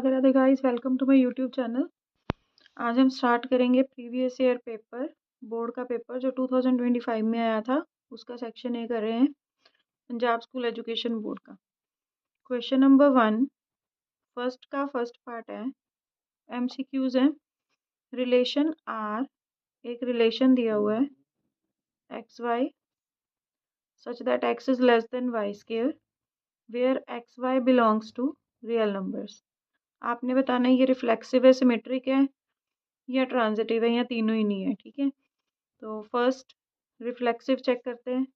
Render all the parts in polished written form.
Radhe Radhe guys, welcome to my YouTube channel. आज हम start करेंगे प्रीवियस ईयर पेपर, बोर्ड का पेपर जो 2025 में आया था, उसका सेक्शन ए कर रहे हैं, पंजाब स्कूल एजुकेशन बोर्ड का। क्वेश्चन नंबर 1 फर्स्ट का फर्स्ट पार्ट है, एमसीक्यूज है। रिलेशन आर, एक रिलेशन दिया हुआ है x y such that x is less than y square where x y belongs to real numbers. आपने बताना है ये रिफ्लेक्सिव है, सिमेट्रिक है या ट्रांजिटिव है या तीनों ही नहीं है। ठीक है, तो फर्स्ट रिफ्लेक्सिव चेक करते हैं।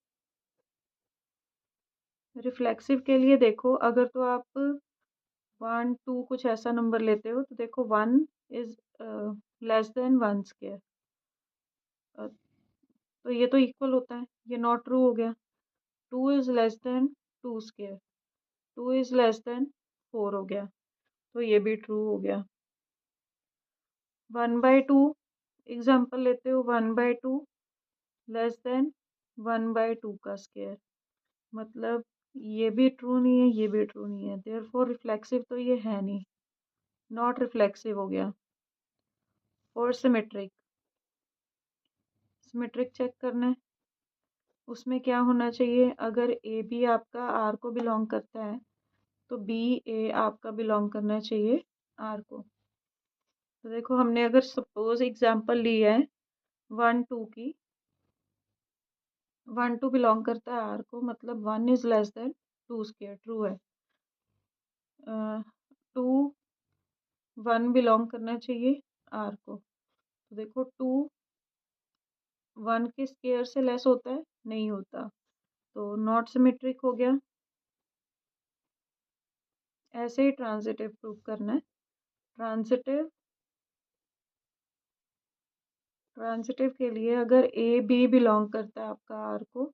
रिफ्लेक्सिव के लिए देखो, अगर तो आप 1 2 कुछ ऐसा नंबर लेते हो तो देखो 1 इज लेस देन 1 स्क्वायर, तो ये तो इक्वल होता है, ये नॉट ट्रू हो गया। 2 is less then 2 square, 2 is less then 4 हो गया, तो ये भी ट्रू हो गया। 1/2 एग्जाम्पल लेते हो, 1/2 लेस देन 1/2 का स्क्वायर, मतलब ये भी ट्रू नहीं है, ये भी ट्रू नहीं है, देयरफॉर रिफ्लेक्सिव तो ये है नहीं, नॉट रिफ्लेक्सिव हो गया। और सिमेट्रिक, सिमेट्रिक चेक करना है, उसमें क्या होना चाहिए, अगर ए बी आपका आर को बिलोंग करता है तो बी ए आपका बिलोंग करना चाहिए आर को। तो देखो, हमने अगर सपोज एग्जांपल ली है 1 2 की, 1 2 बिलोंग करता है आर को, मतलब 1 is less then 2 square, true है। 2 1 बिलोंग करना चाहिए आर को, तो देखो 2 1 के स्क्वायर से लेस होता है, नहीं होता, तो नॉट सिमेट्रिक हो गया। ऐसे ही ट्रांजिटिव प्रूव करना है। ट्रांजिटिव, ट्रांजिटिव के लिए अगर ए बी बिलोंग करता है आपका आर को,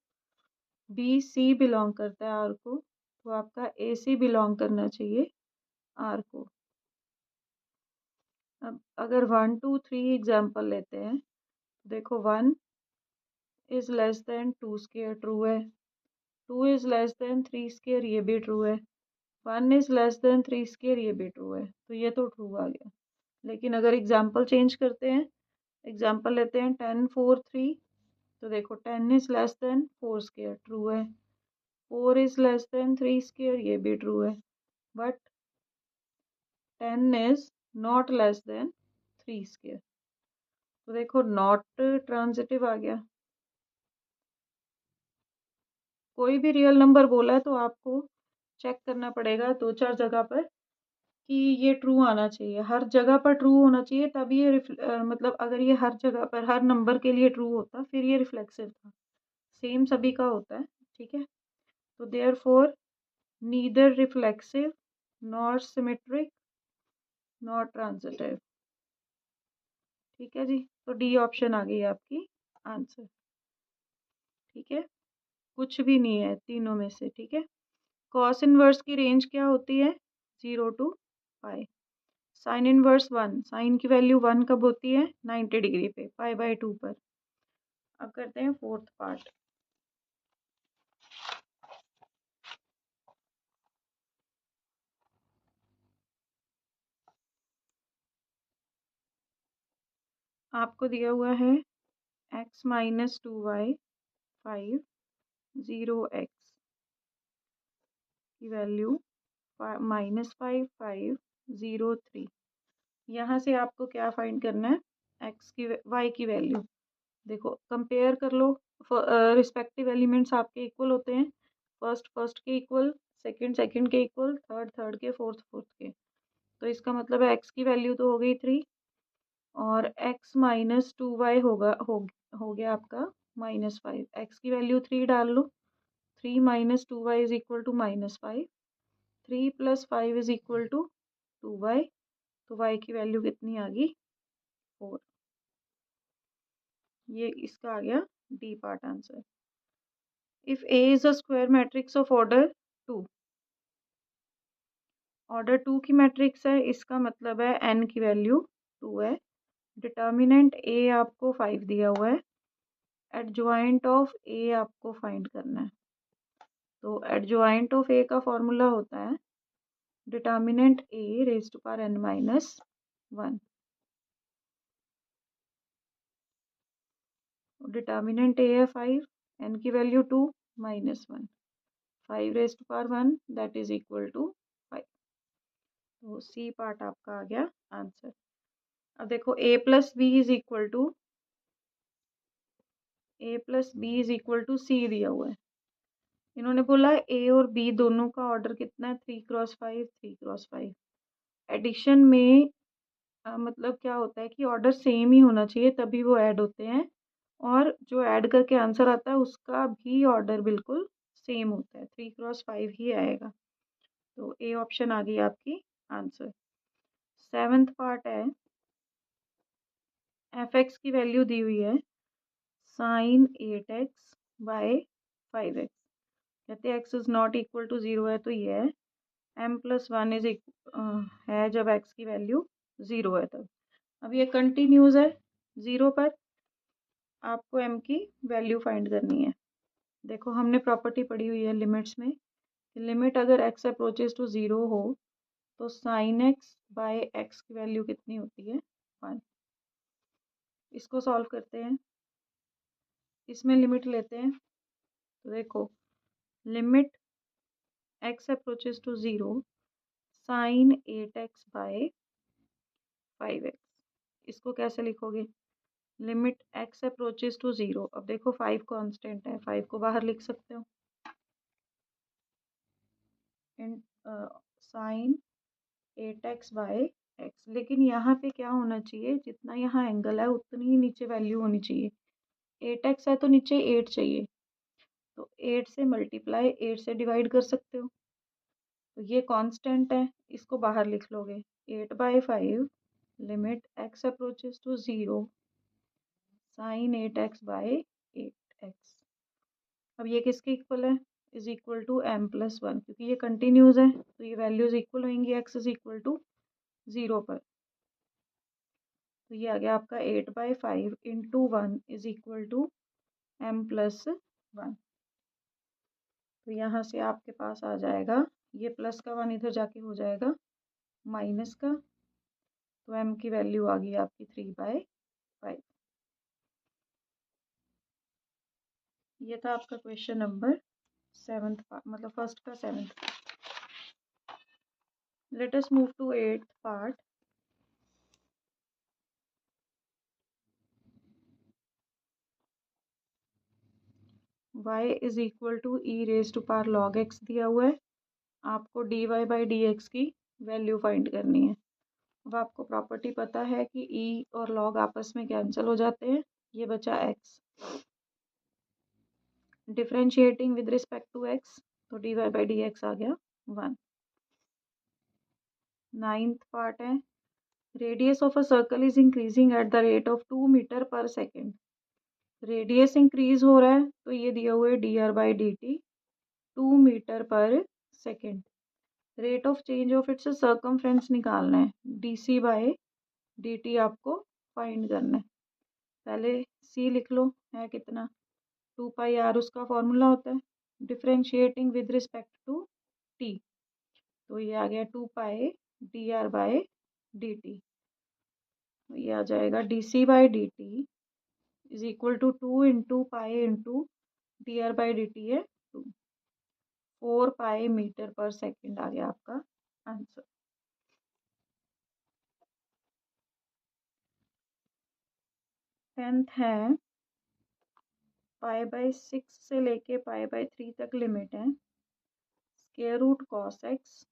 बी सी बिलोंग करता है आर को, तो आपका ए सी बिलोंग करना चाहिए आर को। अब अगर 1 2 3 एग्जाम्पल लेते हैं, देखो 1 is less then 2 square, true है। 2 इज लेस देन 3 स्क्वायर, ये भी ट्रू है। 1 इज लेस देन 3 स्क्वायर, ये भी ट्रू है, तो ये तो ट्रू आ गया। लेकिन अगर एग्जाम्पल चेंज करते हैं, एग्जाम्पल लेते हैं 10 4 3, तो देखो 10 is less then 4 square, true है। 4 इज लेस देन 3 स्क्वायर, ये भी ट्रू है, but 10 is not less than 3 square, तो देखो नॉट ट्रांजिटिव आ गया। कोई भी रियल नंबर बोला है तो आपको चेक करना पड़ेगा 2 4 जगह पर कि ये ट्रू आना चाहिए, हर जगह पर ट्रू होना चाहिए, तभी ये मतलब अगर ये हर जगह पर हर नंबर के लिए ट्रू होता फिर ये रिफ्लेक्सिव था, सेम सभी का होता है। ठीक है, तो therefore neither reflexive not symmetric not transitive. ठीक है जी, तो डी ऑप्शन आ गई आपकी आंसर। ठीक है, कुछ भी नहीं है तीनों में से। ठीक है, कॉस इनवर्स की रेंज क्या होती है, 0 to pi. Sine inverse 1, sine की वैल्यू 1 कब होती है, 90 डिग्री पे, पाई/2 पर। अब करते हैं फोर्थ पार्ट। आपको दिया हुआ है x - 2y 5 0 x की वैल्यू -5 5 0 3। यहाँ से आपको क्या फाइंड करना है, x की y की वैल्यू। देखो कंपेयर कर लो, रिस्पेक्टिव एलिमेंट्स आपके इक्वल होते हैं, फर्स्ट फर्स्ट के इक्वल, सेकंड सेकंड के इक्वल, थर्ड थर्ड के, फोर्थ फोर्थ के। तो इसका मतलब है x की वैल्यू तो हो गई 3 और x - 2y हो गया आपका -5। x की वैल्यू 3 डाल लो, 3 - 2y is equal to -5, 3 + 5 is equal to 2y, तो y की वैल्यू कितनी आ गई, 4। ये इसका आ गया D part answer. If A is a square matrix of order 2, order 2 की मैट्रिक्स है, इसका मतलब है n की वैल्यू 2 है। डिटर्मिनेंट A आपको 5 दिया हुआ है, एडजॉइंट ऑफ A आपको फाइंड करना है। तो एडजॉइंट ऑफ A का फॉर्मूला होता है determinant a raise to power n minus 1, determinant a है 5, n की value 2 minus 1, 5 raise to power 1 that is equal to 5। तो सी पार्ट आपका आ गया आंसर। अब देखो a plus B is equal to C दिया हुआ है। इन्होंने बोला ए और बी दोनों का ऑर्डर कितना है, 3x5 3x5। एडिशन में मतलब क्या होता है कि ऑर्डर सेम ही होना चाहिए तभी वो ऐड होते हैं, और जो ऐड करके आंसर आता है उसका भी ऑर्डर बिल्कुल सेम होता है, 3x5 ही आएगा। तो ए ऑप्शन आ गई आपकी आंसर। 7th पार्ट है, एफ एक्स की वैल्यू दी हुई है sin 8x बाय 5x। कहते हैं x is not equal to 0 है तो ये है, m+1 इज है जब x की वैल्यू 0 है तब। अब ये कंटिन्यूज है 0 पर, आपको m की वैल्यू फाइंड करनी है। देखो हमने प्रॉपर्टी पढ़ी हुई है लिमिट्स में, लिमिट अगर x अप्रोचेज टू 0 हो तो sin x बाय x की वैल्यू कितनी होती है, 1। इसको सॉल्व करते हैं, इसमें लिमिट लेते हैं। तो देखो limit x approaches to 0 sin 8x by 5x, इसको कैसे लिखोगे, लिमिट x अप्रोचेज टू 0। अब देखो 5 कांस्टेंट है, 5 को बाहर लिख सकते हो, इन साइन 8x बाय x। लेकिन यहाँ पे क्या होना चाहिए, जितना यहाँ एंगल है उतनी ही नीचे वैल्यू होनी चाहिए। 8x है तो नीचे 8 चाहिए, तो 8 से मल्टीप्लाई 8 से डिवाइड कर सकते हो। तो ये कांस्टेंट है, इसको बाहर लिख लोगे, 8/5 limit x approaches to 0 sine 8x by 8x। अब ये किसके इक्वल है, इज इक्वल टू m+1, क्योंकि ये कंटिन्यूज है तो ये वैल्यूज इक्वल होंगी x इज इक्वल टू 0 पर। तो ये आ गया आपका 8/5 into 1 is equal to m+1। तो यहाँ से आपके पास आ जाएगा, ये प्लस का 1 इधर जाके हो जाएगा माइनस का, तो m की वैल्यू आ गई आपकी 3/5। ये था आपका क्वेश्चन नंबर 7th मतलब फर्स्ट का 7th। Let us move to 8th part. y is equal to e raise to power log x दिया हुआ है, आपको dy/dx की वैल्यू फाइंड करनी है। अब आपको प्रॉपर्टी पता है कि e और log आपस में कैंसिल हो जाते हैं, ये बचा x। Differentiating with respect to x, तो dy/dx आ गया 1। 9th पार्ट है, radius of a circle is increasing at the rate of 2 metre per second. Radius increase हो रहा है तो ये दिया हुआ है dr/dt 2 metre per second. Rate of change of its circumference निकालना है, dc/dt आपको फाइंड करना है। पहले c लिख लो, है कितना, 2πr उसका फॉर्मूला होता है, differentiating with respect to t, तो ये आ गया 2π dr/dt। ये आ जाएगा dc/dt is equal to 2 into pi into dr/dt है 2, 4π मीटर पर सेकेंड आ गया आपका आंसर। टेंथ है, π/6 से लेके π/3 तक लिमिट है, square root cos x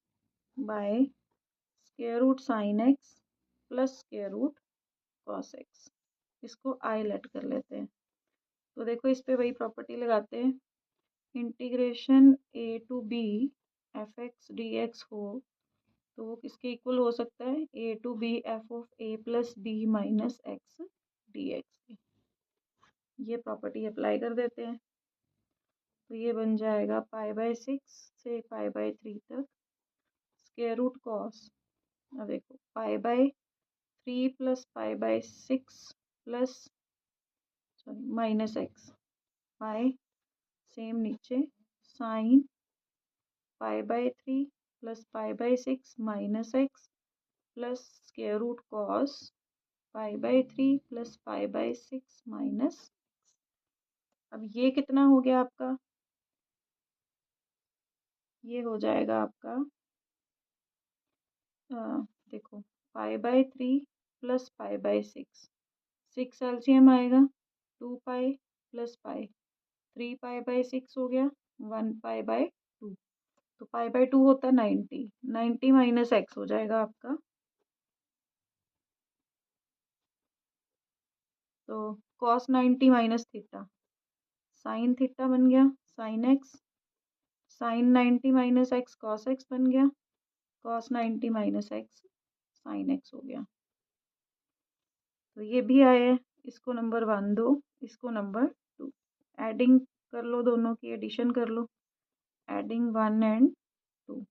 by square root sin x plus square root cos x। इसको आई लेट कर लेते हैं। तो देखो इस पे वही प्रॉपर्टी लगाते हैं, integration a to b f(x) dx हो तो वो किसके इक्वल हो सकता है, a to b f(a plus b minus x dx)। ये प्रॉपर्टी अप्लाई कर देते हैं, तो ये बन जाएगा π/6 से π/3 तक स्क्वायर रूट कॉस, अब देखो π/3 plus π/6 plus sorry minus x, pi same नीचे sine π/3 plus pi by 6 minus x plus square root cos pi by 3 plus pi by 6 minus. अब ये कितना हो गया आपका, ये हो जाएगा आपका देखो पाई by 3 plus pi by 6 LCM आएगा 2 pi plus pi 3 pi by 6 हो गया 1 पाई बाई 2। तो पाई बाई 2 होता है 90 माइनस एक्स हो जाएगा आपका। तो cos 90 minus theta sine theta बन गया sine x, sine 90 minus x cos x बन गया, cos 90 minus x sine x हो गया। तो ये भी आया, इसको नंबर 1 दो, इसको नंबर 2। एडिंग कर लो, दोनों की एडिशन कर लो। एडिंग 1 एंड 2,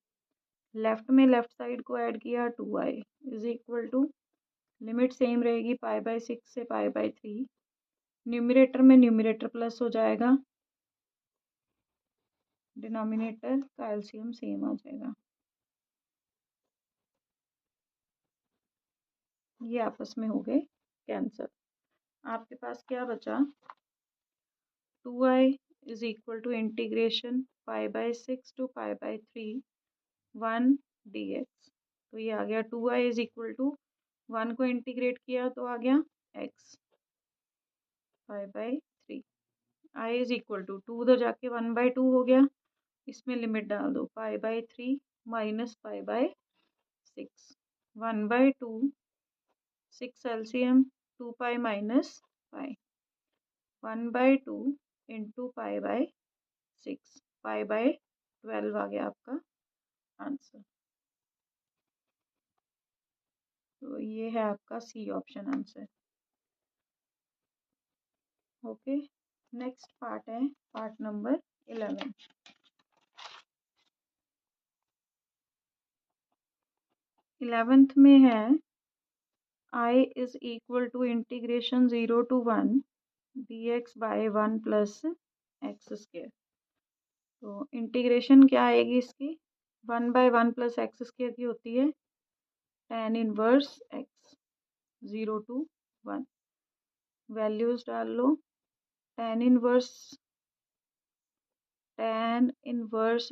लेफ्ट में लेफ्ट साइड को ऐड किया 2i is equal to, limit same रहेगी पाई बाई 6 से पाई बाई 3। न्यूमरेटर में न्यूमरेटर प्लस हो जाएगा, डिनोमिनेटर का एलसीएम सेम आ जाएगा। ये आपस में हो गए कैंसर। आपके पास क्या बचा, 2i is equal to integration pi by 6 to pi by 3 1 dx। तो ये आ गया 2i इज इक्वल टू 1 को इंटीग्रेट किया तो आ गया x pi by 3। i is equal to 2 उधर जाके 1 बाई 2 हो गया, इसमें लिमिट डाल दो pi by 3 minus pi by 6 1 by 2 6 LCM 2 pi minus pi 1 by 2 into pi by 6 pi by 12 आ गया आपका आंसर। तो ये है आपका C option answer. Okay, next part है पार्ट नंबर 11। 11th में है i is equal to integration 0 to 1 dx by 1 plus x square. तो इंटीग्रेशन क्या आएगी इसकी, 1 बाय 1 प्लस एक्स स्क्वायर की होती है tan inverse x 0 to 1। Values डाल लो, tan inverse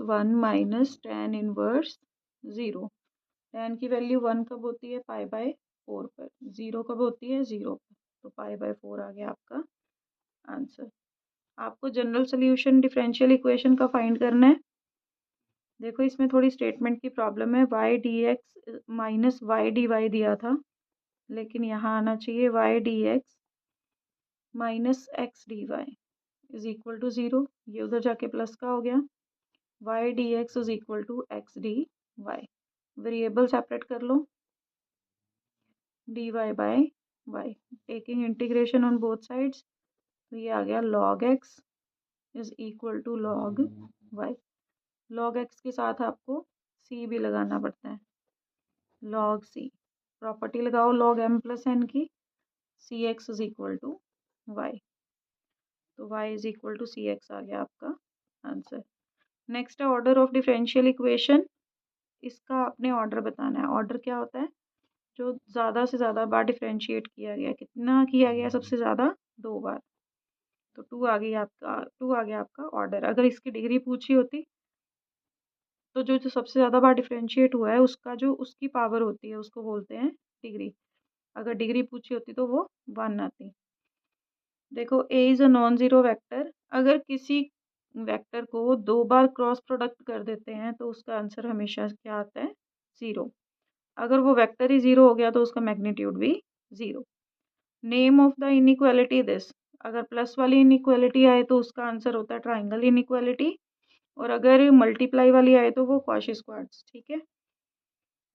1 minus tan inverse 0। tan की वैल्यू 1 कब होती है पाई बाय 4 पर, 0 कब होती है 0 पर, तो पाई बाय 4 आ गया आपका आंसर। आपको जनरल सोल्यूशन डिफरेंशियल इक्वेशन का फाइंड करना है। देखो इसमें थोड़ी स्टेटमेंट की प्रॉब्लम है, y dx minus y d y दिया था, लेकिन यहाँ आना चाहिए y dx minus x d y is equal to 0। ये उधर जाके प्लस का हो गया, y dx is equal to x d y. Variable separate कर लो, dy by y taking integration on both sides. तो ये आ गया log x is equal to log y। log x के साथ आपको c भी लगाना पड़ता है, log c। प्रॉपर्टी लगाओ log m प्लस n की, C X is equal to Y. तो y is equal to C X आ गया आपका आंसर। नेक्स्ट है ऑर्डर ऑफ डिफरेंशियल इक्वेशन। इसका आपने ऑर्डर बताना है। ऑर्डर क्या होता है, जो ज़्यादा से ज़्यादा बार डिफरेंशिएट किया गया, कितना किया गया सबसे ज़्यादा 2 बार। तो 2 आ गई आपका, 2 आ गया आपका ऑर्डर। अगर इसकी डिग्री पूछी होती तो जो सबसे ज़्यादा बार डिफरेंशिएट हुआ है उसका जो उसकी पावर होती है उसको बोलते हैं डिग्री। अगर डिग्री पूछी होती तो वो 1 आती। देखो A is a non zero vector. अगर किसी वेक्टर को 2 बार क्रॉस प्रोडक्ट कर देते हैं तो उसका आंसर हमेशा क्या आता है 0। अगर वो वेक्टर ही 0 हो गया तो उसका मैग्नीट्यूड भी 0। Name of the inequality this. अगर प्लस वाली इनइक्वालिटी आए तो उसका आंसर होता है ट्राइंगल इनइक्वालिटी, और अगर मल्टीप्लाई वाली आए तो वो कॉची स्क्वाड्स। ठीक है,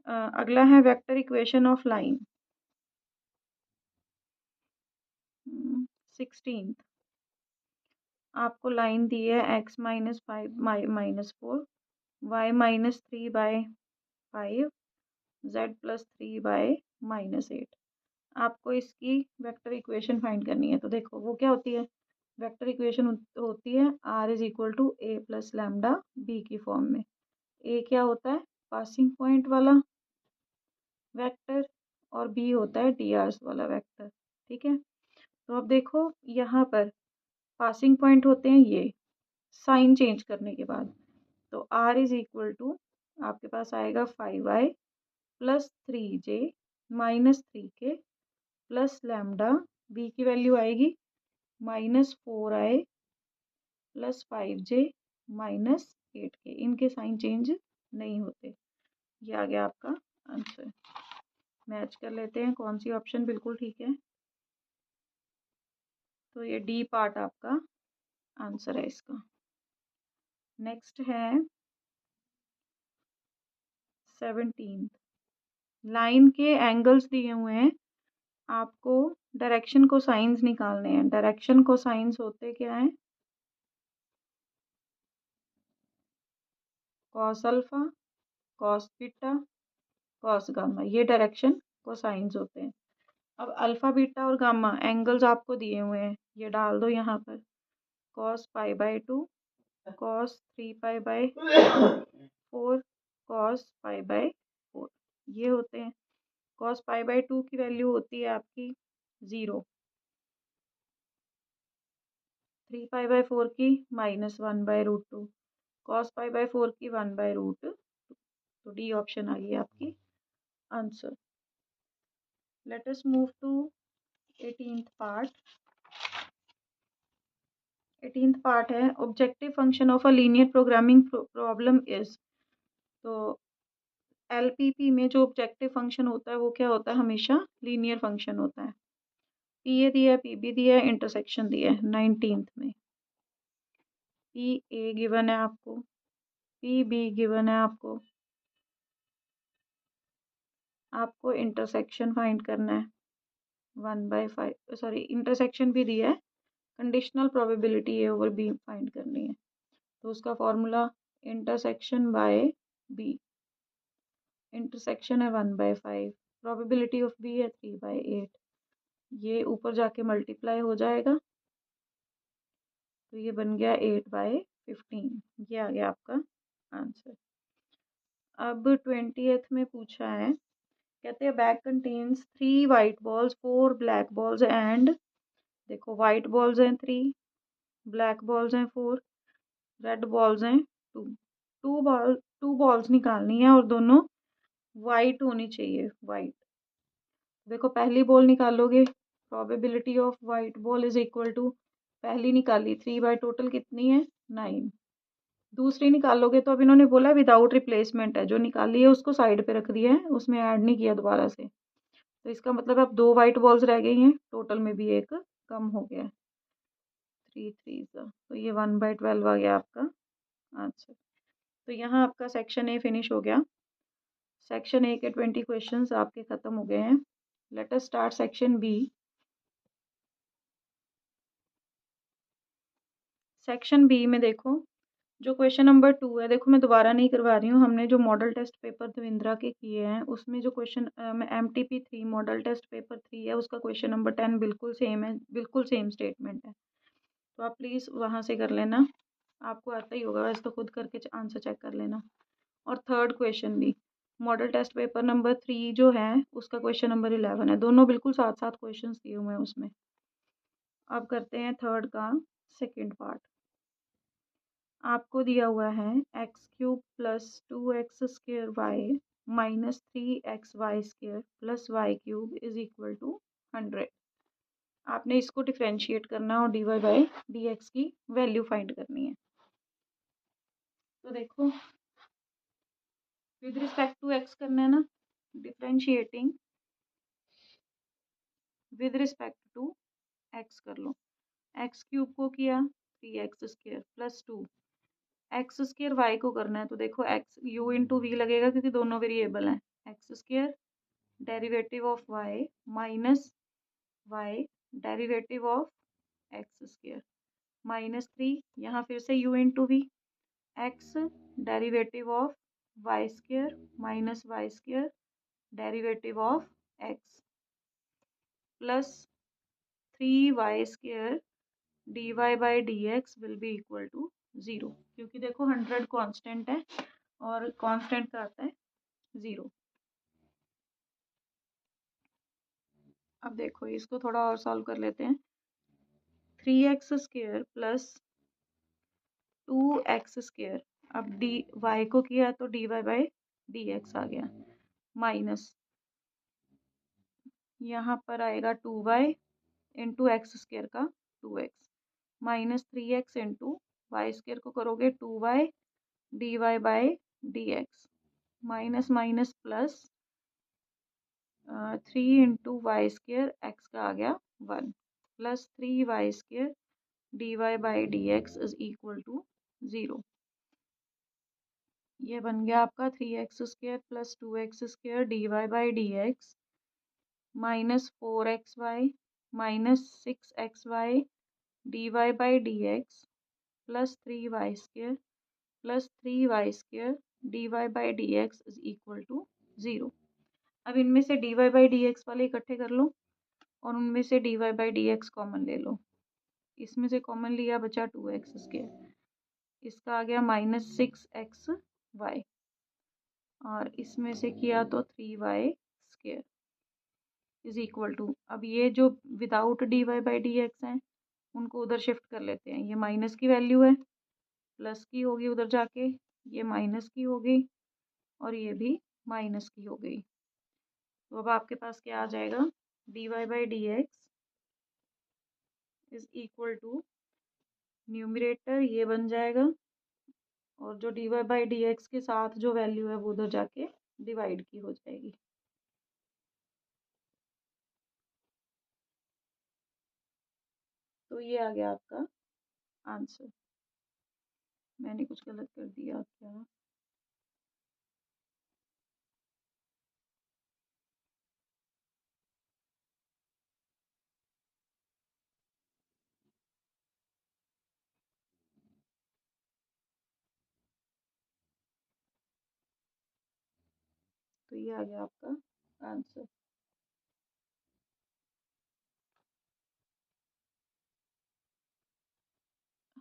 अगला है वेक्टर इक्वेशन ऑफ लाइन। 16 आपको लाइन दी है x minus 5 minus 4 y minus 3 by 5 z plus 3 by minus 8। आपको इसकी वेक्टर इक्वेशन फाइंड करनी है। तो देखो वो क्या होती है, वेक्टर इक्वेशन होती है r is equal to a plus lambda b की फॉर्म में। ए क्या होता है पासिंग पॉइंट वाला वेक्टर और बी होता है dr वाला वेक्टर। ठीक है, तो अब देखो यहाँ पर पासिंग पॉइंट होते हैं ये, साइन चेंज करने के बाद, तो r इज इक्वल टू आपके पास आएगा 5i plus 3j minus 3k plus lambda, b की वैल्यू आएगी -4i plus 5j minus 8k। इनके साइन चेंज नहीं होते। ये आ गया आपका आंसर। मैच कर लेते हैं कौन सी ऑप्शन बिल्कुल ठीक है। तो ये डी पार्ट आपका आंसर है इसका। नेक्स्ट है 17। लाइन के एंगल्स दिए हुए हैं, आपको डायरेक्शन को साइंस निकालने हैं। डायरेक्शन को साइंस होते क्या है? Cos alpha, cos beta, cos gamma, ये डायरेक्शन को साइंस होते हैं। अब अल्फा बीटा और गामा एंगल्स आपको दिए हुए हैं, ये डाल दो यहाँ पर। Cos pi by 2, cos 3 pi by 4, cos pi by 4, ये होते हैं। कॉस पाई बाई 2 की वैल्यू होती है आपकी 0, 3 पाई बाई 4 की -1 by root 2, cos pi by 4 की 1 बाई रूट 2। तो डी ऑप्शन आ गई आपकी answer. Let us move to 18th part. 18th part है objective function of a linear programming problem is. तो एलपीपी में जो ऑब्जेक्टिव फंक्शन होता है वो क्या होता है? हमेशा लीनियर फंक्शन होता है। पी ए दिया है, पी बी दिया है, इंटरसेक्शन दिया है 19th में। पी ए गिवन है आपको, पी बी गिवन है आपको इंटरसेक्शन फाइंड करना है 1/5, सॉरी इंटरसेक्शन भी दिया है, conditional probability A over B find करनी है। तो उसका फॉर्मूला इंटरसेक्शन बाय बी, इंटरसेक्शन है 1/5, प्रोबेबिलिटी ऑफ बी है 3/8, ये ऊपर जाके मल्टीप्लाई हो जाएगा, तो ये बन गया 8/15। ये आ गया आपका आंसर। अब 20th में पूछा है, कहते हैं bag contains 3 white balls 4 black balls and, देखो वाइट बॉल्स हैं 3, ब्लैक बॉल्स हैं 4, रेड बॉल्स हैं 2। टू बॉल्स निकालनी है और दोनों वाइट होनी चाहिए, वाइट। देखो पहली बॉल निकालोगे, probability of white ball is equal to, पहली निकाली 3 बाय टोटल कितनी है 9। दूसरी निकालोगे तो अब इन्होंने बोला विदाउट रिप्लेसमेंट है, जो निकाली है उसको साइड पे रख दिया है, उसमें ऐड नहीं किया दोबारा से। तो इसका मतलब अब 2 वाइट बॉल्स रह गई हैं, टोटल में भी एक कम हो गया है 3 3 का, तो ये 1/12 आ गया आपका आंसर। तो यहाँ आपका सेक्शन ए फिनिश हो गया। सेक्शन ए के 20 क्वेश्चंस आपके खत्म हो गए हैं। Let us start section B. Section B में देखो जो क्वेश्चन नंबर 2 है, देखो मैं दोबारा नहीं करवा रही हूँ, हमने जो मॉडल टेस्ट पेपर देवेंद्रा के किए हैं उसमें जो question MTP 3 model test paper 3 है, उसका क्वेश्चन नंबर 10 बिल्कुल सेम है, बिल्कुल सेम स्टेटमेंट है। तो आप प्लीज़ वहाँ से कर लेना, आपको आता ही होगा वैसे तो, खुद करके आंसर चेक कर लेना। और थर्ड क्वेश्चन भी मॉडल टेस्ट पेपर नंबर 3 जो है उसका क्वेश्चन नंबर 11 है, दोनों बिल्कुल साथ साथ क्वेश्चन दिए हुए हैं उसमें। अब करते हैं थर्ड का सेकेंड पार्ट। आपको दिया हुआ है x³ plus 2x² y minus 3xy² plus y³ is equal to 100। आपने इसको डिफ्रेंशिएट करना और dy/dx की वैल्यू फाइंड करनी है। तो देखो विद रिस्पेक्ट टू x करना है ना, differentiating with respect to x कर लो। x³ को किया 3x² प्लस 2, x² y को करना है, तो देखो x u इंटू वी लगेगा क्योंकि दोनों वेरिएबल हैं। x² derivative of y minus y derivative of x² -3, यहाँ फिर से u into v, x derivative of y² minus y² derivative of x plus 3y² dy/dx will be equal to 0, क्योंकि देखो 100 constant है और कांस्टेंट का आता है 0। अब देखो इसको थोड़ा और सॉल्व कर लेते हैं। 3x² plus 2x²। अब डी वाई को किया तो dy/dx आ गया, माइनस यहाँ पर आएगा 2y इंटू x² का 2x, minus 3x into y² को करोगे 2y dy/dx, minus minus plus 3 into y² x का आ गया 1, plus 3y² dy/dx is equal to 0। ये बन गया आपका 3x² plus 2x² dy/dx minus 4xy minus 6xy dy/dx plus 3y² plus 3y² dy/dx is equal to 0। अब इनमें से dy/dx वाले इकट्ठे कर लो और उनमें से dy/dx कॉमन ले लो। इसमें से कॉमन लिया बचा 2x², इसका आ गया माइनस 6xy और इसमें से किया तो 3y² इज इक्वल टू, अब ये जो विदाउट dy/dx हैं उनको उधर शिफ्ट कर लेते हैं। ये माइनस की वैल्यू है, प्लस की होगी उधर जाके, ये माइनस की होगी और ये भी माइनस की हो गई। तो अब आपके पास क्या आ जाएगा, dy/dx is equal to numerator ये बन जाएगा और जो dy/dx के साथ जो वैल्यू है वो उधर जाके डिवाइड की हो जाएगी। तो ये आ गया आपका आंसर। मैंने कुछ गलत कर दिया क्या? तो ये आ गया आपका आंसर।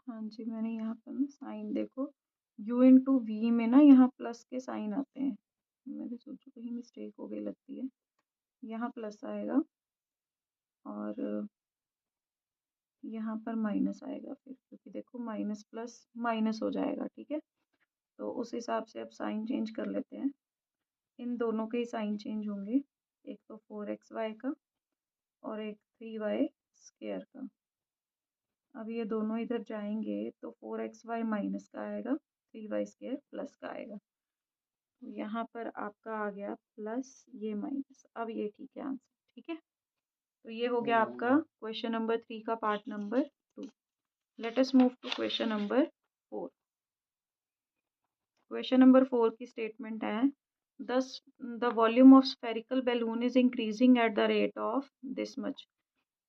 हाँ जी, मैंने यहाँ पर ना साइन देखो, u इंटू वी में ना यहाँ प्लस के साइन आते हैं। मैंने सोचा कहीं मिस्टेक हो गई लगती है, यहाँ प्लस आएगा और यहाँ पर माइनस आएगा फिर, क्योंकि देखो माइनस प्लस माइनस हो जाएगा, ठीक है। तो उस हिसाब से अब साइन चेंज कर लेते हैं। इन दोनों के ही साइन चेंज होंगे, एक तो 4xy का और एक 3y² का। अब ये दोनों इधर जाएंगे तो 4xy माइनस का आएगा, 3y² प्लस का आएगा। तो यहाँ पर आपका आ गया प्लस ये माइनस। अब ये ठीक है आंसर, ठीक है। तो ये हो गया आपका क्वेश्चन नंबर 3 का part number 2। Let us move to question number 4। Question number 4 की स्टेटमेंट है, thus the volume of spherical balloon is increasing at the rate of this much.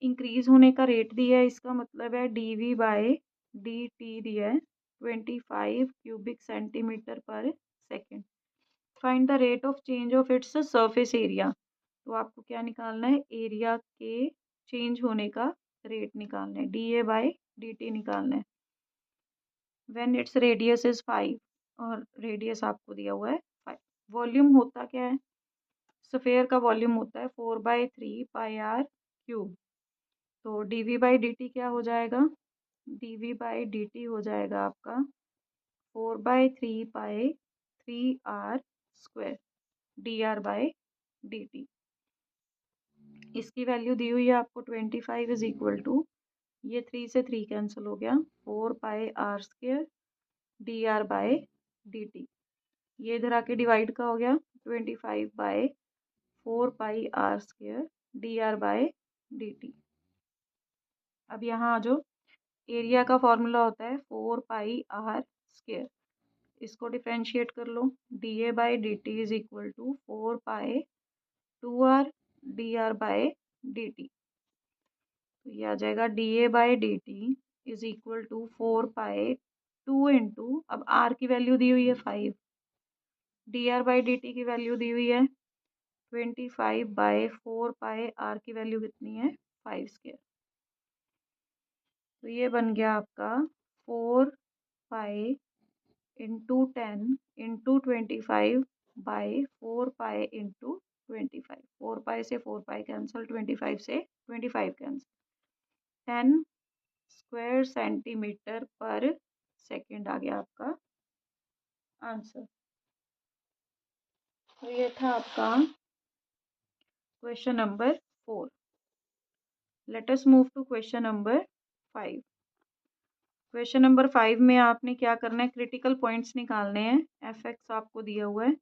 Increase होने का रेट दिया है, इसका मतलब है dv/dt दिया है 25 क्यूबिक सेंटीमीटर पर second. Find the rate of change of its surface area. तो आपको क्या निकालना है, एरिया के चेंज होने का रेट निकालना है, dA/dt निकालना है। व्हेन इट्स रेडियस इज 5 और रेडियस आपको दिया हुआ है 5। वॉल्यूम होता क्या है, स्फेयर का वॉल्यूम होता है 4/3 πr³ तो dv/dt क्या हो जाएगा, dv/dt हो जाएगा आपका 4/3 π3r² dr/dt। इसकी वैल्यू दी हुई है आपको 25 इज इक्वल टू, ये 3 से 3 कैंसिल हो गया, 4πr² dr/dt। ये इधर आके डिवाइड का हो गया, 25/4πr² dr/dt। अब यहाँ आ जाओ, एरिया का फॉर्मूला होता है 4πr²। इसको डिफ्रेंशिएट कर लो, dA/dt is equal to 4π2r dr/dt। तो ये आ जाएगा dA/dt is equal to 4π2 into, अब r की वैल्यू दी हुई है 5, dr/dt की वैल्यू दी हुई है 25/4π, r की वैल्यू कितनी है 5²। तो ये बन गया आपका 4π into 10 into 25 by 4 pi into 25। 4 pi से 4 पाई कैंसिल, 25 से 25 कैंसिल। 10 स्क्वायर सेंटीमीटर पर सेकेंड आ गया आपका आंसर। तो ये था आपका question number 4। Let us move to question number 5। Question number 5 में आपने क्या करना है, क्रिटिकल पॉइंट्स निकालने हैं। एफ एक्स आपको दिया हुआ है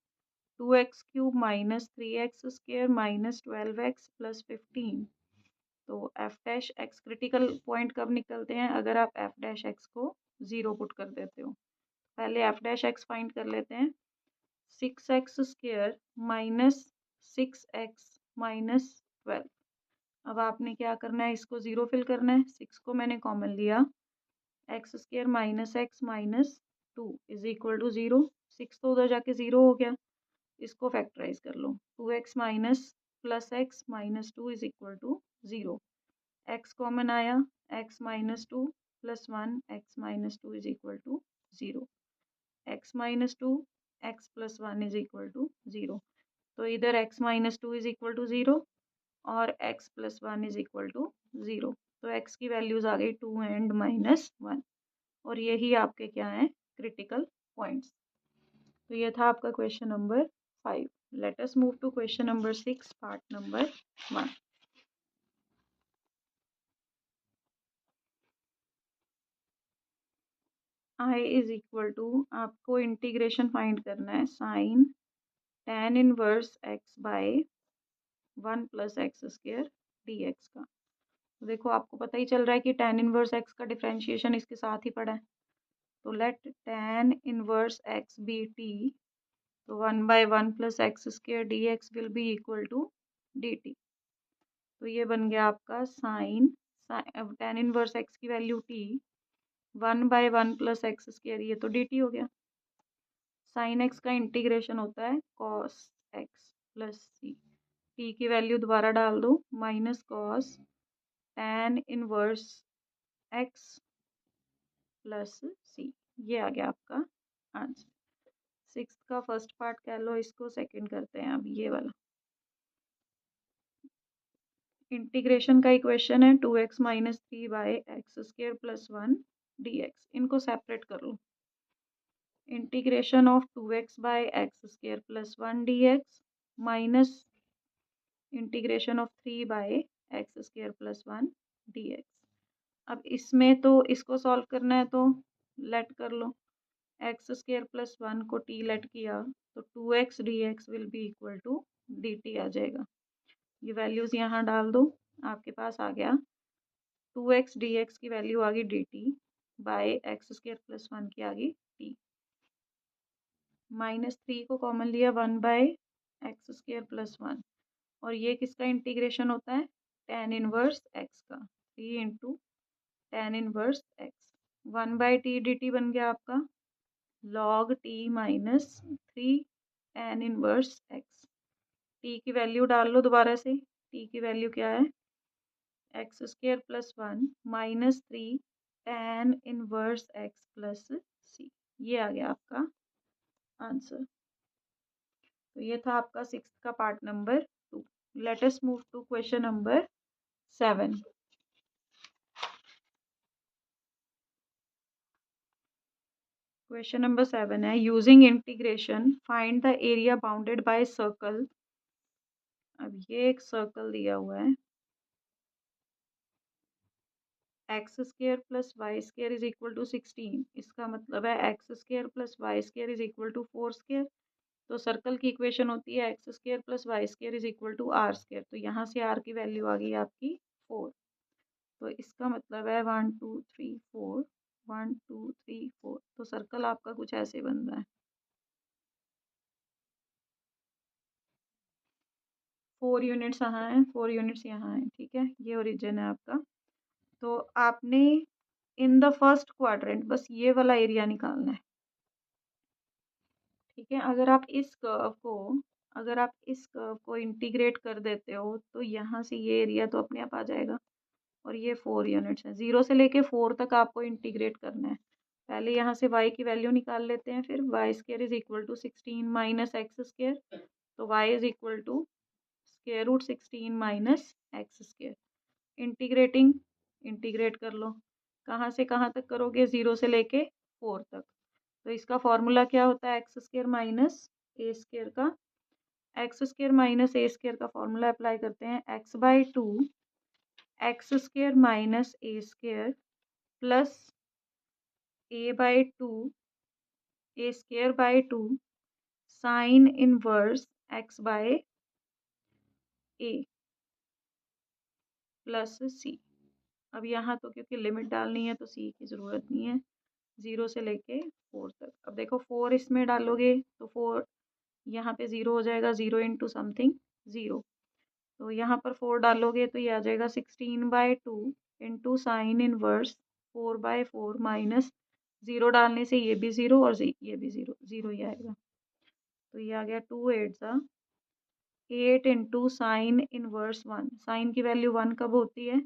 2x³ minus 3x² minus 12x plus 15। तो F dash x critical point कब निकलते हैं, अगर आप एफ डैश एक्स को 0 पुट कर देते हो। पहले एफ डैश एक्स फाइंड कर लेते हैं। 6x² minus 6x minus 12। अब आपने क्या करना है, इसको 0 फिल करना है। 6 को मैंने कॉमन लिया, x² minus x minus 2 is equal to 0। 6 तो उधर जाके 0 हो गया, इसको फैक्टराइज कर लो। 2x minus plus x minus 2 is equal to 0। x common आया, x minus 2 plus 1 x minus 2 is equal to 0। x minus 2 x plus 1 is equal to 0। तो इधर x minus 2 is equal to 0 और x plus 1 is equal to 0। तो x की values आ गई 2 and minus 1, और यही आपके क्या हैं, क्रिटिकल पॉइंट्स। तो ये था आपका question number 5। Let us move to question number 6 part number 1। I is equal to, आपको इंटीग्रेशन फाइंड करना है sine tan inverse x by 1 plus x square d का। तो देखो आपको पता ही चल रहा है कि tan इनवर्स x का डिफरेंशिएशन इसके साथ ही पड़ा है। तो let tan inverse x be t, तो 1/1 plus x square d x will be equal to d t. तो ये बन गया आपका साइन tan इनवर्स x की value t, 1/1 plus x square, ये तो डी टी हो गया। साइन x का इंटीग्रेशन होता है cos x plus C. T की वैल्यू दोबारा डाल दो, minus cos tan inverse x plus C. ये आ गया आपका आंसर। 6 का फर्स्ट पार्ट कह लो, इसको सेकंड करते हैं अब ये वाला। इंटीग्रेशन का इक्वेशन है 2x minus 3 by x square plus 1 dx। इनको सेपरेट कर लो। Integration of 2x by x square plus 1 dx minus integration of 3 by x square plus 1 dx। अब इसमें तो इसको सॉल्व करना है, तो लेट कर लो। एक्स स्क्वायर प्लस 1 को t लेट किया तो 2x dx will be equal to dt आ जाएगा। ये वैल्यूज यहाँ डाल दो, आपके पास आ गया 2x dx की वैल्यू आ गई dt by x square plus 1 की आ गई t। माइनस 3 को कॉमन लिया, 1/x स्क्वायर प्लस 1, और ये किसका इंटीग्रेशन होता है, tan इनवर्स x का। 3 into tan inverse x, 1/t dt बन गया आपका log t minus 3 tan inverse x। t की वैल्यू डाल लो दोबारा से, t की वैल्यू क्या है, x square plus 1 minus 3 tan inverse x plus C. ये आ गया आपका आंसर। तो ये था आपका 6 का part number 2। Let us move to question number 7। Question number 7 है, using integration find the area bounded by circle. अब ये एक सर्कल दिया हुआ है, x square plus y square is equal to 16। इसका मतलब है x square plus y square is equal to 4 square. तो सर्कल की इक्वेशन होती है x square plus y square is equal to are square. तो यहाँ से आर की वैल्यू आ गई आपकी 4। तो इसका मतलब है 1 2 3 4, 1 2 3 4। तो सर्कल आपका कुछ ऐसे बन रहा है। 4 यूनिट्स यहाँ हैं, 4 यूनिट्स यहाँ हैं, ठीक है, ये ओरिजिन है आपका। तो आपने इन द फर्स्ट क्वाड्रेंट बस ये वाला एरिया निकालना है, ठीक है। अगर आप इस कर्व को इंटीग्रेट कर देते हो तो यहाँ से ये एरिया तो अपने आप आ जाएगा। और ये 4 यूनिट्स है, 0 से लेके 4 तक आपको इंटीग्रेट करना है। पहले यहाँ से y की वैल्यू निकाल लेते हैं, फिर y square is equal to 16 minus x square, तो y is equal to square root 16 minus x square. Integrating, integrate कर लो। कहाँ से कहाँ तक करोगे? 0 से लेके 4 तक। तो इसका फॉर्मूला क्या होता है? X square minus A square का। X square minus A square का फॉर्मूला अप्लाई करते हैं, x by two x square minus A square plus A by two A square by two sine inverse x by A plus C. अब यहाँ तो क्योंकि limit डालनी है तो सी की ज़रूरत नहीं है, 0 से लेके 4 तक। अब देखो 4 इसमें डालोगे तो 4 यहाँ पे 0 हो जाएगा, 0 इंटू समथिंग 0, तो यहाँ पर 4 डालोगे तो ये आ जाएगा 16 by two into sine inverse 4 by 4 minus 0 डालने से ये भी 0 और ये भी 0, 0 ही आएगा। तो ये आ गया 2 8 8 इंटू साइन इनवर्स 1। साइन की वैल्यू 1 कब होती है?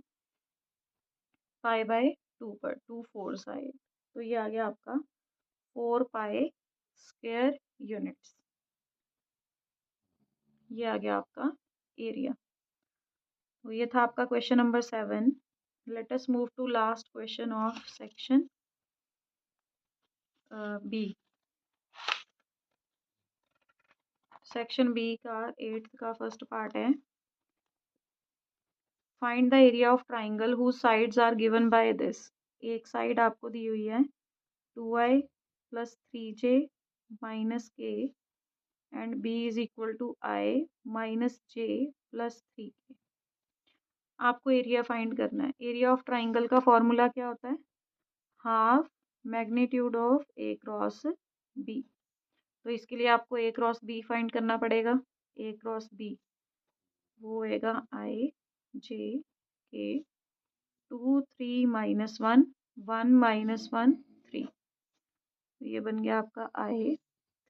पाई बाय 2 पर, 2 4 8, तो ये आ गया आपका 4 पाई स्क्वायर यूनिट्स। ये आ गया आपका एरिया। तो ये था आपका question number 7। Let us move to last question of section B. Section B का 8th का फर्स्ट पार्ट है, find the area of triangle whose sides are given by this. एक साइड आपको दी हुई है 2i plus 3j minus k and b is equal to i minus j plus 3k। आपको area find करना है। Area of triangle का formula क्या होता है? Half magnitude of a cross b. तो इसके लिए आपको ए क्रॉस बी फाइंड करना पड़ेगा। ए क्रॉस बी वो होएगा i j k 2 3 minus 1 1 minus 1 3। तो ये बन गया आपका i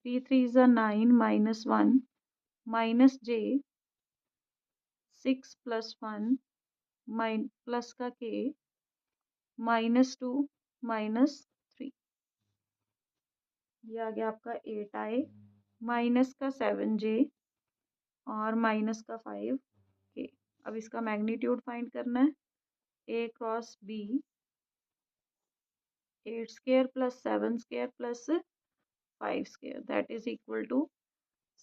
3 3 ज़ा 9 minus 1 minus j 6 plus 1 plus का k माइनस 2 माइनस 3। ये आ गया आपका 8i माइनस का 7j और माइनस का 5k। अब इसका मैग्नीट्यूड फाइंड करना है। a cross b 8 square plus 7 square plus 5 square that is equal to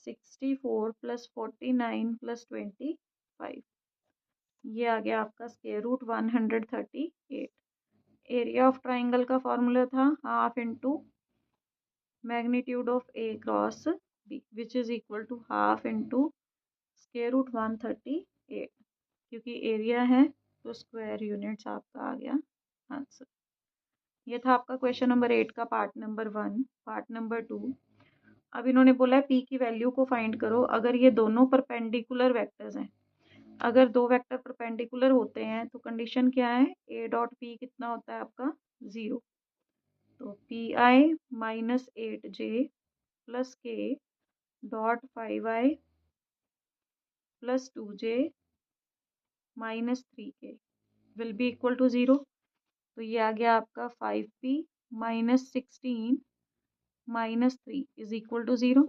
64 plus 49 plus 25। ये आ गया आपका square root 138। Area of triangle का फॉर्मूला था half into magnitude of a cross b which is equal to half into square root 138। क्योंकि area है तो square units आपका आ गया आंसर। ये था आपका क्वेश्चन नंबर 8 का पार्ट नंबर 1। पार्ट नंबर 2, अब इन्होंने बोला है पी की वैल्यू को फाइंड करो अगर ये दोनों परपेंडिकुलर वेक्टर्स हैं। अगर दो वेक्टर परपेंडिकुलर होते हैं तो कंडीशन क्या है? ए डॉट पी कितना होता है आपका? 0। तो P I minus 8j plus K dot 5i plus 2j minus 3k will be equal to 0। तो ये आ गया आपका 5p minus 16 minus 3 is equal to 0।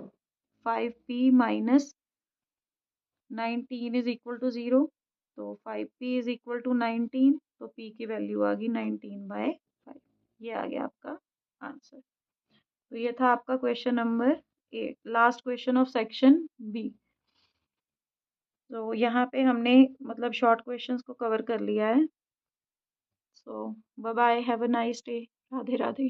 5p minus 19 is equal to 0। तो 5p इज इक्वल टू 19, तो p की value आ गई 19/5। ये आ गया आपका आंसर। तो ये था आपका question number 8, last question of section B. तो यहाँ पे हमने मतलब शॉर्ट क्वेश्चंस को कवर कर लिया है। So bye bye, have a nice day, Radhe Radhe.